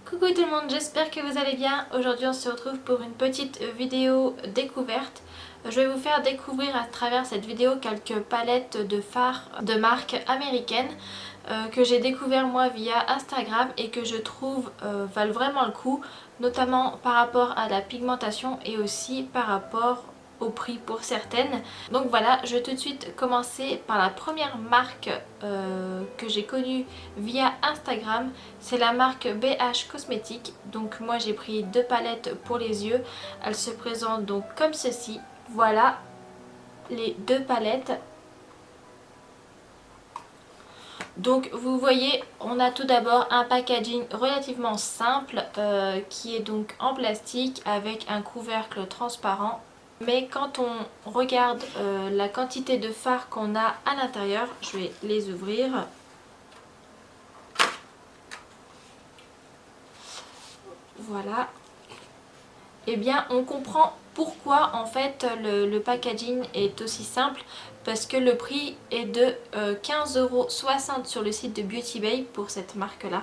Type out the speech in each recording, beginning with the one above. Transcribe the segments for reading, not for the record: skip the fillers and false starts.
Coucou tout le monde, j'espère que vous allez bien. Aujourd'hui on se retrouve pour une petite vidéo découverte. Je vais vous faire découvrir à travers cette vidéo quelques palettes de fards de marque américaine que j'ai découvert moi via Instagram et que je trouve valent vraiment le coup, notamment par rapport à la pigmentation et aussi par rapport au prix pour certaines. Donc voilà, je vais tout de suite commencer par la première marque que j'ai connue via Instagram. C'est la marque BH Cosmétiques. Donc moi j'ai pris deux palettes pour les yeux. Elles se présentent donc comme ceci. Voilà les deux palettes. Donc vous voyez, on a tout d'abord un packaging relativement simple qui est donc en plastique avec un couvercle transparent. Mais quand on regarde la quantité de fards qu'on a à l'intérieur, je vais les ouvrir. Voilà. Eh bien on comprend pourquoi en fait le packaging est aussi simple, parce que le prix est de 15,60 € sur le site de Beauty Bay pour cette marque là,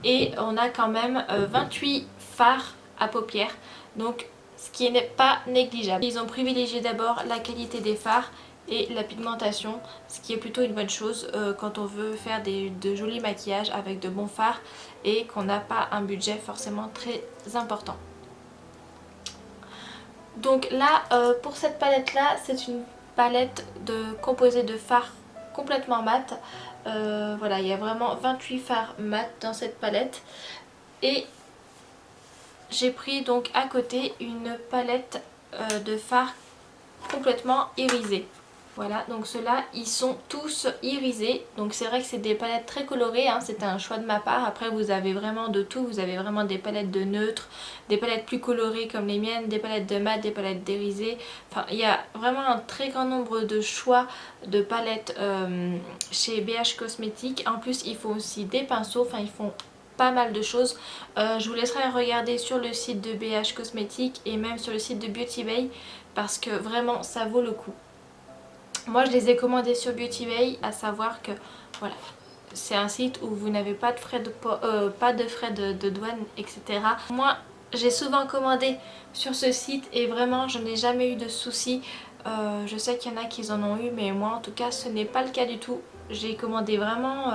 et on a quand même 28 fards à paupières, donc ce qui n'est pas négligeable. Ils ont privilégié d'abord la qualité des fards et la pigmentation, ce qui est plutôt une bonne chose quand on veut faire de jolis maquillages avec de bons fards et qu'on n'a pas un budget forcément très important. Donc là pour cette palette là, c'est une palette composée de fards complètement mat. Voilà, il y a vraiment 28 fards mat dans cette palette. Et j'ai pris donc à côté une palette de fards complètement irisés. Voilà, donc ceux-là ils sont tous irisés, donc c'est vrai que c'est des palettes très colorées, hein. C'était un choix de ma part. Après vous avez vraiment de tout, vous avez vraiment des palettes de neutres, des palettes plus colorées comme les miennes, des palettes de mat, des palettes d'irisées. Enfin il y a vraiment un très grand nombre de choix de palettes chez BH Cosmétiques. En plus ils font aussi des pinceaux, enfin ils font pas mal de choses. Je vous laisserai regarder sur le site de BH Cosmétiques et même sur le site de Beauty Bay parce que vraiment ça vaut le coup. Moi je les ai commandés sur Beauty Bay, à savoir que voilà, c'est un site où vous n'avez pas de frais de douane, etc. Moi j'ai souvent commandé sur ce site et vraiment je n'ai jamais eu de soucis. Je sais qu'il y en a qui en ont eu, mais moi en tout cas ce n'est pas le cas du tout. J'ai commandé vraiment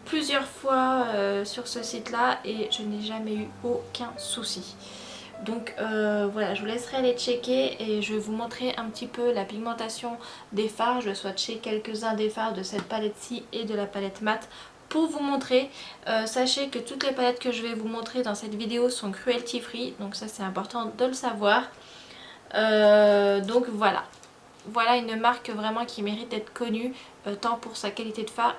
plusieurs fois sur ce site là et je n'ai jamais eu aucun souci. Donc voilà, je vous laisserai aller checker et je vais vous montrer un petit peu la pigmentation des fards. Je vais swatcher quelques-uns des fards de cette palette-ci et de la palette mat pour vous montrer. Sachez que toutes les palettes que je vais vous montrer dans cette vidéo sont cruelty free, donc ça c'est important de le savoir. Donc voilà. Voilà une marque vraiment qui mérite d'être connue, tant pour sa qualité de fard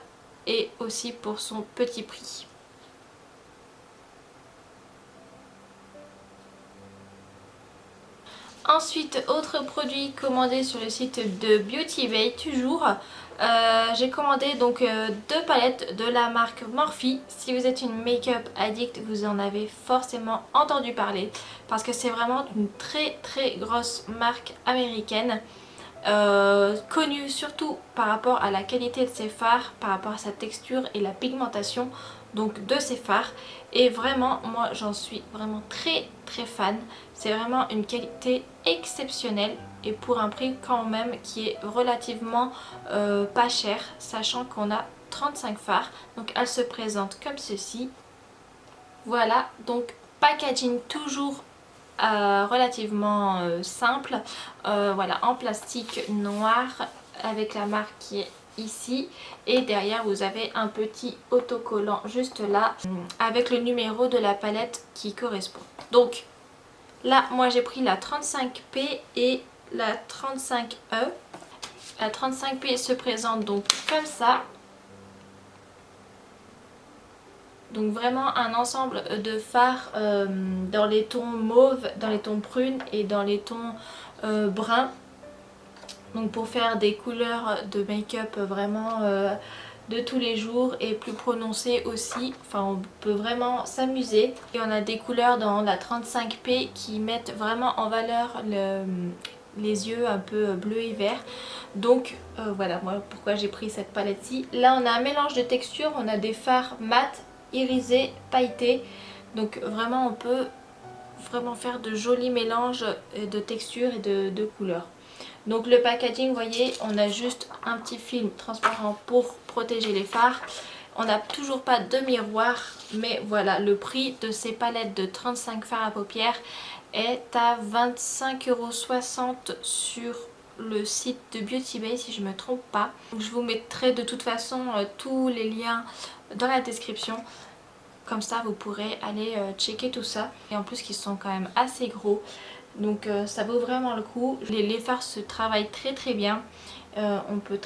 et aussi pour son petit prix. Ensuite, autre produit commandé sur le site de Beauty Bay toujours. J'ai commandé donc deux palettes de la marque Morphe. Si vous êtes une make-up addict, vous en avez forcément entendu parler parce que c'est vraiment une très grosse marque américaine. Connue surtout par rapport à la qualité de ses fards, par rapport à sa texture et la pigmentation donc de ses fards, et vraiment moi j'en suis vraiment très fan. C'est vraiment une qualité exceptionnelle et pour un prix quand même qui est relativement pas cher, sachant qu'on a 35 fards. Donc elle se présente comme ceci. Voilà, donc packaging toujours relativement simple, voilà, en plastique noir avec la marque qui est ici, et derrière vous avez un petit autocollant juste là avec le numéro de la palette qui correspond. Donc là moi j'ai pris la 35P et la 35E. La 35P se présente donc comme ça. Donc vraiment un ensemble de fards dans les tons mauve, dans les tons prunes et dans les tons bruns. Donc pour faire des couleurs de make-up vraiment de tous les jours et plus prononcées aussi. Enfin on peut vraiment s'amuser. Et on a des couleurs dans la 35P qui mettent vraiment en valeur les yeux un peu bleu et vert. Donc voilà moi pourquoi j'ai pris cette palette-ci. Là on a un mélange de textures, on a des fards mat, irisé, pailleté. Donc vraiment on peut vraiment faire de jolis mélanges de textures et de couleurs. Donc le packaging, vous voyez, on a juste un petit film transparent pour protéger les fards. On n'a toujours pas de miroir, mais voilà, le prix de ces palettes de 35 fards à paupières est à 25,60 € sur le site de Beauty Bay si je ne me trompe pas. Donc je vous mettrai de toute façon tous les liens dans la description. Comme ça vous pourrez aller checker tout ça. Et en plus qu'ils sont quand même assez gros. Donc ça vaut vraiment le coup. Les fards se travaillent très bien. On peut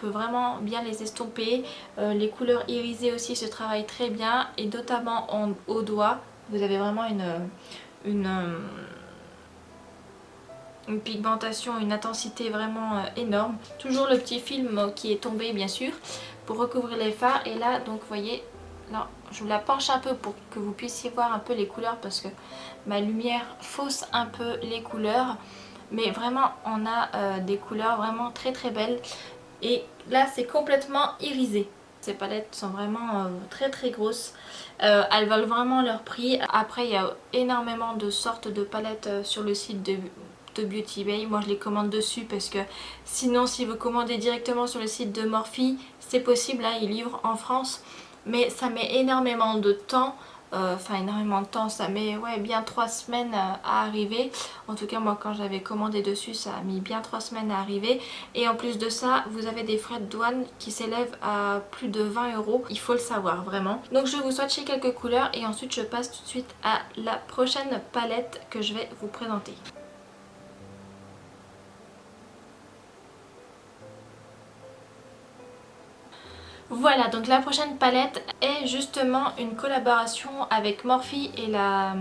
vraiment bien les estomper. Les couleurs irisées aussi se travaillent très bien. Et notamment au doigt, vous avez vraiment une pigmentation, une intensité vraiment énorme. Toujours le petit film qui est tombé bien sûr pour recouvrir les fards. Et là donc vous voyez, là je vous la penche un peu pour que vous puissiez voir un peu les couleurs parce que ma lumière fausse un peu les couleurs. Mais vraiment on a des couleurs vraiment très belles. Et là c'est complètement irisé. Ces palettes sont vraiment très grosses. Elles valent vraiment leur prix. Après il y a énormément de sortes de palettes sur le site de Beauty Bay. Moi je les commande dessus parce que sinon si vous commandez directement sur le site de Morphe, c'est possible, hein, ils livrent en France. Mais ça met énormément de temps. Énormément de temps, ça met bien 3 semaines à arriver. En tout cas moi quand j'avais commandé dessus ça a mis bien 3 semaines à arriver. Et en plus de ça vous avez des frais de douane qui s'élèvent à plus de 20 €. Il faut le savoir vraiment. Donc je vais vous swatcher quelques couleurs et ensuite je passe tout de suite à la prochaine palette que je vais vous présenter. Voilà, donc la prochaine palette est justement une collaboration avec Morphe et la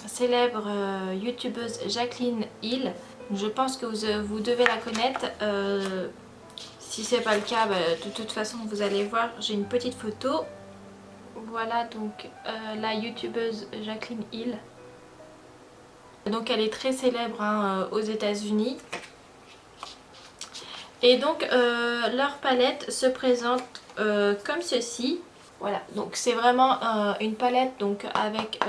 célèbre youtubeuse Jaclyn Hill. Je pense que vous devez la connaître. Si c'est pas le cas, de toute façon vous allez voir, j'ai une petite photo. Voilà donc la youtubeuse Jaclyn Hill. Donc elle est très célèbre hein, aux États-Unis. Et donc leur palette se présente comme ceci. Voilà, donc c'est vraiment une palette donc avec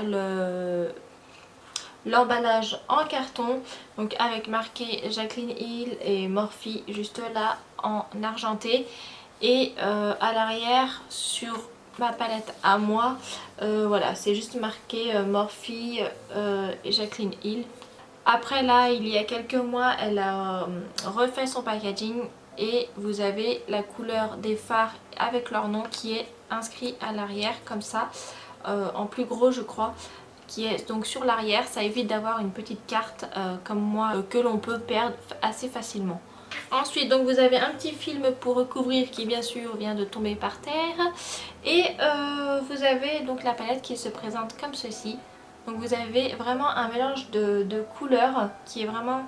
l'emballage en carton, donc avec marqué Jaclyn Hill et Morphe juste là en argenté. Et à l'arrière sur ma palette à moi, voilà, c'est juste marqué Morphe et Jaclyn Hill. Après là, il y a quelques mois, elle a refait son packaging et vous avez la couleur des fards avec leur nom qui est inscrit à l'arrière comme ça, en plus gros je crois, qui est donc sur l'arrière. Ça évite d'avoir une petite carte comme moi que l'on peut perdre assez facilement. Ensuite donc vous avez un petit film pour recouvrir qui bien sûr vient de tomber par terre. Et vous avez donc la palette qui se présente comme ceci. Donc vous avez vraiment un mélange de couleurs qui est vraiment,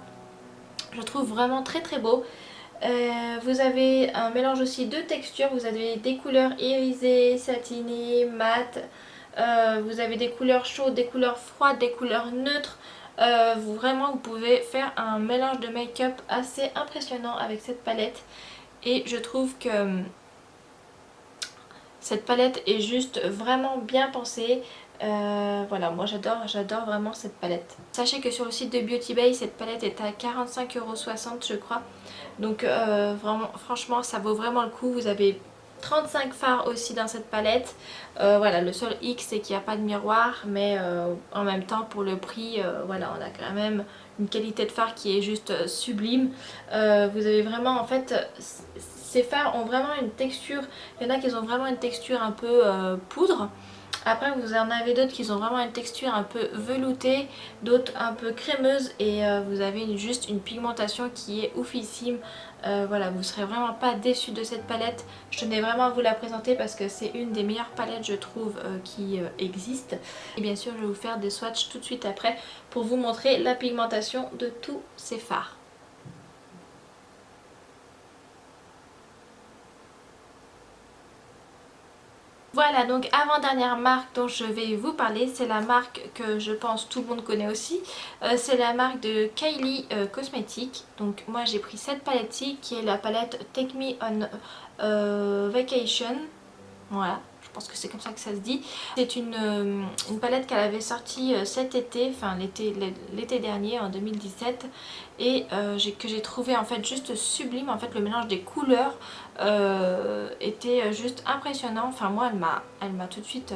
je trouve vraiment très beau. Vous avez un mélange aussi de textures, vous avez des couleurs irisées, satinées, mates. Vous avez des couleurs chaudes, des couleurs froides, des couleurs neutres. Vous pouvez faire un mélange de make-up assez impressionnant avec cette palette. Et je trouve que cette palette est juste vraiment bien pensée. Voilà, moi j'adore vraiment cette palette. Sachez que sur le site de Beauty Bay, cette palette est à 45,60 € je crois. Donc vraiment, franchement ça vaut vraiment le coup. Vous avez 35 fards aussi dans cette palette. Voilà, le seul X c'est qu'il n'y a pas de miroir, mais en même temps pour le prix, voilà, on a quand même une qualité de fard qui est juste sublime. Vous avez vraiment en fait, ces fards ont vraiment une texture, il y en a qui ont vraiment une texture un peu poudre. Après vous en avez d'autres qui ont vraiment une texture un peu veloutée, d'autres un peu crémeuse et vous avez juste une pigmentation qui est oufissime. Voilà, vous serez vraiment pas déçus de cette palette. Je tenais vraiment à vous la présenter parce que c'est une des meilleures palettes je trouve qui existe. Et bien sûr je vais vous faire des swatchs tout de suite après pour vous montrer la pigmentation de tous ces fards. Voilà, donc avant-dernière marque dont je vais vous parler, c'est la marque que je pense tout le monde connaît aussi. C'est la marque de Kylie Cosmetics. Donc moi j'ai pris cette palette-ci qui est la palette Take Me On Vacation. Voilà, pense que c'est comme ça que ça se dit. C'est une palette qu'elle avait sortie cet été, enfin l'été dernier en 2017, et que j'ai trouvé en fait juste sublime. En fait le mélange des couleurs était juste impressionnant. Enfin moi elle m'a tout de suite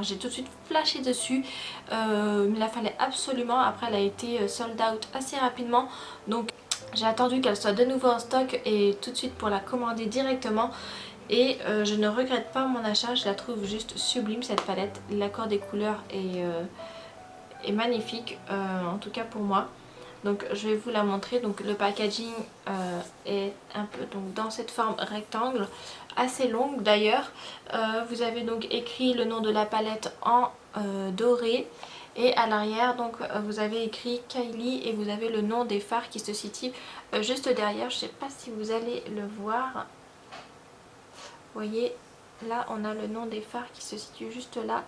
j'ai tout de suite flashé dessus. Il me la fallait absolument. Après elle a été sold out assez rapidement, donc j'ai attendu qu'elle soit de nouveau en stock et tout de suite pour la commander directement. Et je ne regrette pas mon achat, je la trouve juste sublime cette palette. L'accord des couleurs est magnifique, en tout cas pour moi. Donc je vais vous la montrer. Donc le packaging est un peu donc dans cette forme rectangle, assez longue d'ailleurs. Vous avez donc écrit le nom de la palette en doré. Et à l'arrière donc vous avez écrit Kylie et vous avez le nom des fards qui se situent juste derrière. Je ne sais pas si vous allez le voir. Vous voyez, là on a le nom des fards qui se situe juste là.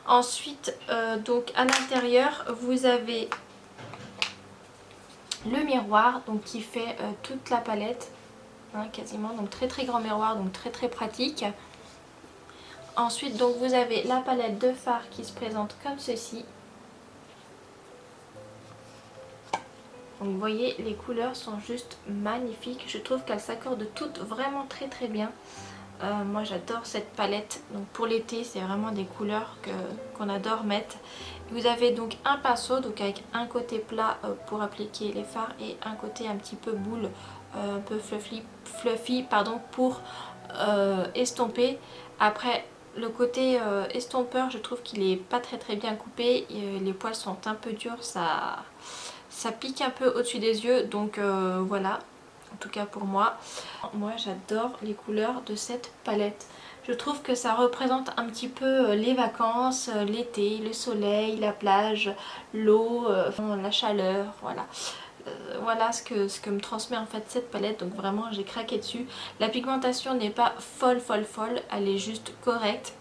Ensuite, donc à l'intérieur, vous avez le miroir donc qui fait toute la palette, hein, quasiment. Donc très très grand miroir, donc très très pratique. Ensuite, donc vous avez la palette de fards qui se présente comme ceci. Donc vous voyez, les couleurs sont juste magnifiques. Je trouve qu'elles s'accordent toutes vraiment très très bien. Moi j'adore cette palette, donc pour l'été c'est vraiment des couleurs qu'on adore mettre. Vous avez donc un pinceau donc avec un côté plat pour appliquer les fards et un côté un petit peu boule, un peu fluffy pardon, pour estomper. Après le côté estompeur, je trouve qu'il est pas très bien coupé, les poils sont un peu durs, ça pique un peu au-dessus des yeux, donc voilà. En tout cas pour moi. Moi j'adore les couleurs de cette palette. Je trouve que ça représente un petit peu les vacances, l'été, le soleil, la plage, l'eau, la chaleur, voilà. Voilà ce que me transmet en fait cette palette, donc vraiment j'ai craqué dessus. La pigmentation n'est pas folle, elle est juste correcte.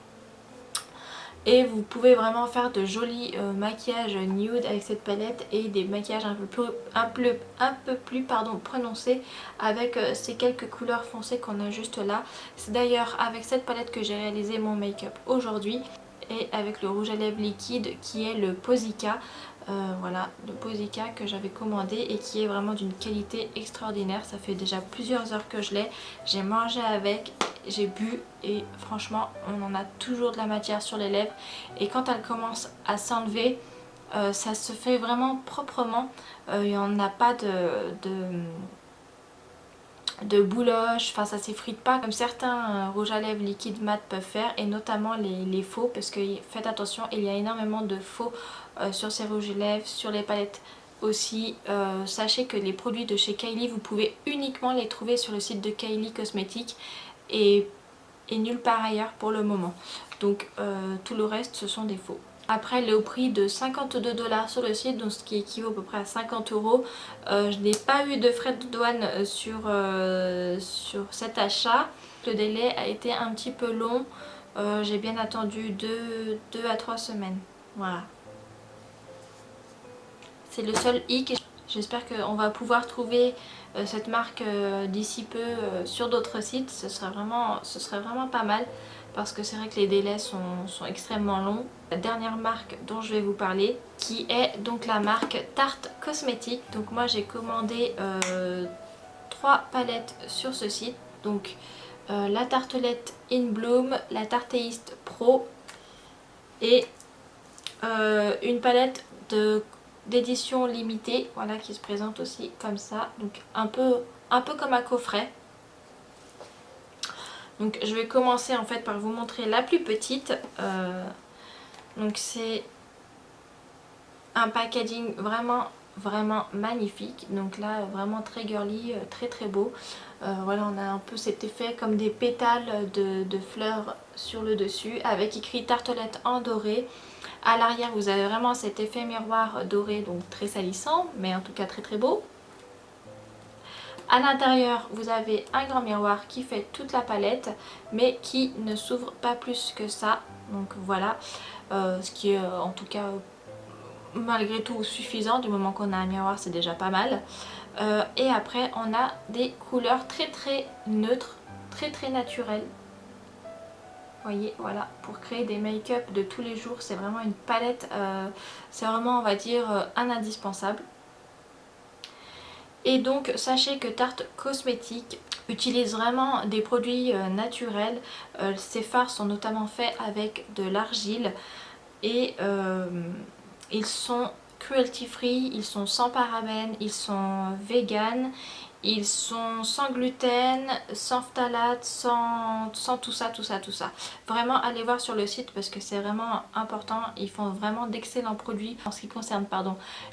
Et vous pouvez vraiment faire de jolis maquillages nude avec cette palette et des maquillages un peu plus prononcés avec ces quelques couleurs foncées qu'on a juste là. C'est d'ailleurs avec cette palette que j'ai réalisé mon make-up aujourd'hui, et avec le rouge à lèvres liquide qui est le Posika. Voilà, le Posika que j'avais commandé et qui est vraiment d'une qualité extraordinaire. Ça fait déjà plusieurs heures que je l'ai, j'ai mangé avec, j'ai bu et franchement on en a toujours de la matière sur les lèvres, et quand elle commence à s'enlever ça se fait vraiment proprement. Il n'y en a pas de bouloche, enfin ça s'effrite pas comme certains rouges à lèvres liquide mat peuvent faire, et notamment les faux, parce que faites attention, il y a énormément de faux sur ces rouges à lèvres, sur les palettes aussi. Sachez que les produits de chez Kylie, vous pouvez uniquement les trouver sur le site de Kylie Cosmetics et nulle part ailleurs pour le moment. Donc tout le reste ce sont des faux. Après elle est au prix de 52$ sur le site, donc ce qui équivaut à peu près à 50€. Je n'ai pas eu de frais de douane sur cet achat. Le délai a été un petit peu long. J'ai bien attendu 2 à 3 semaines. Voilà. C'est le seul hic. J'espère qu'on va pouvoir trouver cette marque d'ici peu sur d'autres sites. Ce serait vraiment pas mal, parce que c'est vrai que les délais sont extrêmement longs. La dernière marque dont je vais vous parler, qui est donc la marque Tarte Cosmetics. Donc moi j'ai commandé 3 palettes sur ce site. Donc la tartelette In Bloom, la Tarteist Pro et une palette d'édition limitée, voilà, qui se présente aussi comme ça, donc un peu comme un coffret. Donc je vais commencer en fait par vous montrer la plus petite. Donc c'est un packaging vraiment magnifique, donc là vraiment très girly, très beau. Voilà, on a un peu cet effet comme des pétales de fleurs sur le dessus, avec écrit tartelette en doré. À l'arrière vous avez vraiment cet effet miroir doré, donc très salissant, mais en tout cas très beau. À l'intérieur vous avez un grand miroir qui fait toute la palette, mais qui ne s'ouvre pas plus que ça. Donc voilà, ce qui est en tout cas malgré tout suffisant. Du moment qu'on a un miroir, c'est déjà pas mal. Et après on a des couleurs très neutres, très naturelles. voyez, voilà, pour créer des make-up de tous les jours. C'est vraiment une palette, c'est vraiment, on va dire, un indispensable. Et donc sachez que Tarte Cosmétique utilise vraiment des produits naturels. Ces fards sont notamment faits avec de l'argile et ils sont cruelty free, ils sont sans parabènes, ils sont vegan, ils sont sans gluten, sans phtalate, sans tout ça, tout ça, tout ça. Vraiment allez voir sur le site parce que c'est vraiment important. Ils font vraiment d'excellents produits en ce qui concerne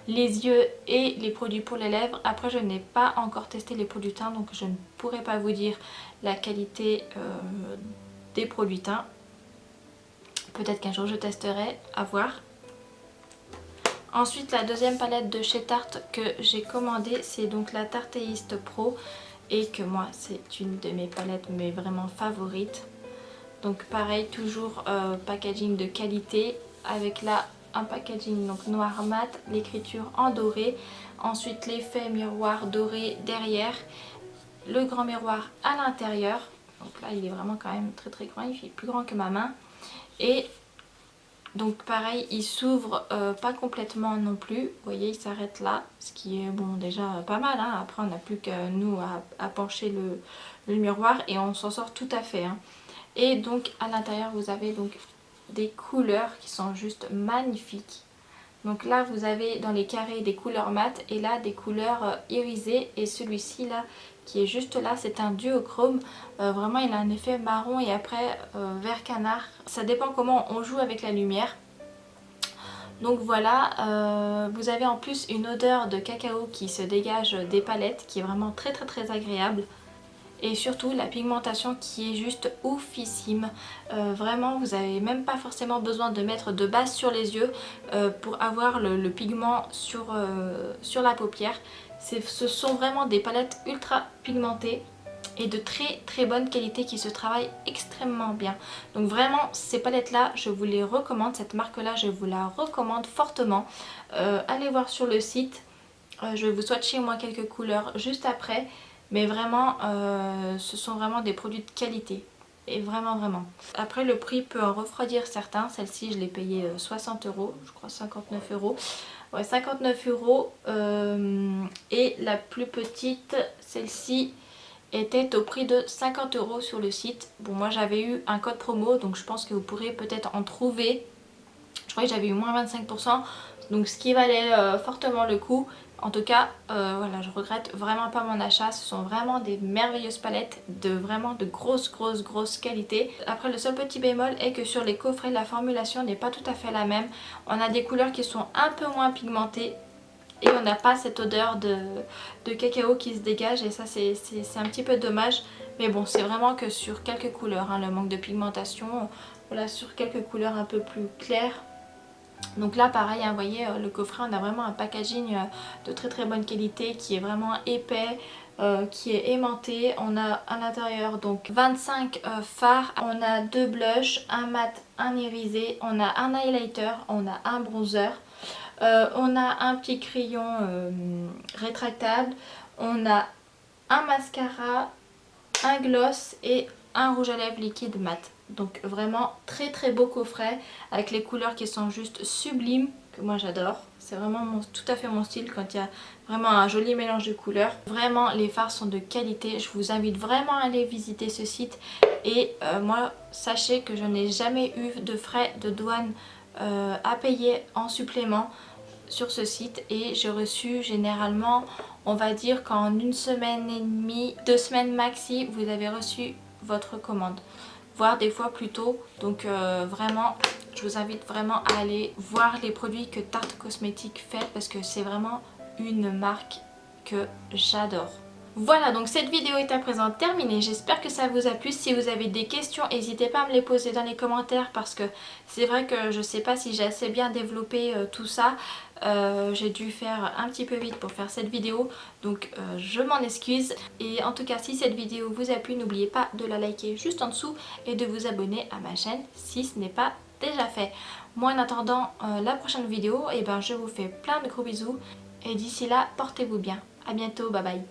les yeux et les produits pour les lèvres. Après je n'ai pas encore testé les produits teint donc je ne pourrais pas vous dire la qualité des produits teint. Peut-être qu'un jour je testerai, à voir. Ensuite la deuxième palette de chez Tarte que j'ai commandée, c'est donc la Tarteist Pro et que moi c'est une de mes palettes mais vraiment favorites. Donc pareil, toujours packaging de qualité avec là un packaging donc noir mat, l'écriture en doré, ensuite l'effet miroir doré derrière, le grand miroir à l'intérieur. Donc là il est vraiment quand même très très grand, il est plus grand que ma main et donc pareil, il s'ouvre pas complètement non plus, vous voyez il s'arrête là, ce qui est bon déjà pas mal, hein. Après on n'a plus que nous à pencher le miroir et on s'en sort tout à fait. Hein. Et donc à l'intérieur vous avez donc des couleurs qui sont juste magnifiques. Donc là vous avez dans les carrés des couleurs mat et là des couleurs irisées et celui-ci là qui est juste là c'est un duochrome. Vraiment il a un effet marron et après vert canard. Ça dépend comment on joue avec la lumière. Donc voilà, vous avez en plus une odeur de cacao qui se dégage des palettes qui est vraiment très très très agréable. Et surtout la pigmentation qui est juste oufissime. Vraiment vous n'avez même pas forcément besoin de mettre de base sur les yeux pour avoir le pigment sur la paupière. Ce sont vraiment des palettes ultra pigmentées et de très très bonne qualité qui se travaillent extrêmement bien. Donc vraiment ces palettes là je vous les recommande, cette marque là je vous la recommande fortement. Allez voir sur le site, je vais vous swatcher moi quelques couleurs juste après. Mais vraiment, ce sont vraiment des produits de qualité. Et vraiment, vraiment. Après, le prix peut en refroidir certains. Celle-ci, je l'ai payée 60 €, je crois 59 €. Ouais, 59 €. Et la plus petite, celle-ci, était au prix de 50 € sur le site. Bon, moi, j'avais eu un code promo, donc je pense que vous pourrez peut-être en trouver. Je crois que j'avais eu moins 25%. Donc, ce qui valait fortement le coup. En tout cas, voilà, je regrette vraiment pas mon achat. Ce sont vraiment des merveilleuses palettes de vraiment de grosse qualité. Après, le seul petit bémol est que sur les coffrets, la formulation n'est pas tout à fait la même. On a des couleurs qui sont un peu moins pigmentées et on n'a pas cette odeur de cacao qui se dégage et ça c'est un petit peu dommage. Mais bon, c'est vraiment que sur quelques couleurs, hein, le manque de pigmentation. Voilà, sur quelques couleurs un peu plus claires. Donc là pareil, hein, vous voyez le coffret, on a vraiment un packaging de très très bonne qualité qui est vraiment épais, qui est aimanté. On a à l'intérieur donc 25 fards, on a 2 blushs, un mat, un irisé, on a un highlighter, on a un bronzer, on a un petit crayon rétractable, on a un mascara, un gloss et un rouge à lèvres liquide mat. Donc vraiment très très beau coffret avec les couleurs qui sont juste sublimes, que moi j'adore. C'est vraiment tout à fait mon style quand il y a vraiment un joli mélange de couleurs. Vraiment les fards sont de qualité, je vous invite vraiment à aller visiter ce site. Et moi sachez que je n'ai jamais eu de frais de douane à payer en supplément sur ce site et j'ai reçu généralement, on va dire qu'en 1 semaine et demie, 2 semaines maxi, vous avez reçu votre commande, voire des fois plus tôt. Donc vraiment, je vous invite vraiment à aller voir les produits que Tarte Cosmétique fait parce que c'est vraiment une marque que j'adore. Voilà, donc cette vidéo est à présent terminée, j'espère que ça vous a plu. Si vous avez des questions, n'hésitez pas à me les poser dans les commentaires parce que c'est vrai que je ne sais pas si j'ai assez bien développé tout ça. J'ai dû faire un petit peu vite pour faire cette vidéo, donc je m'en excuse. Et en tout cas, si cette vidéo vous a plu, n'oubliez pas de la liker juste en dessous et de vous abonner à ma chaîne si ce n'est pas déjà fait. Moi en attendant la prochaine vidéo, et ben, je vous fais plein de gros bisous et d'ici là, portez-vous bien. À bientôt, bye bye.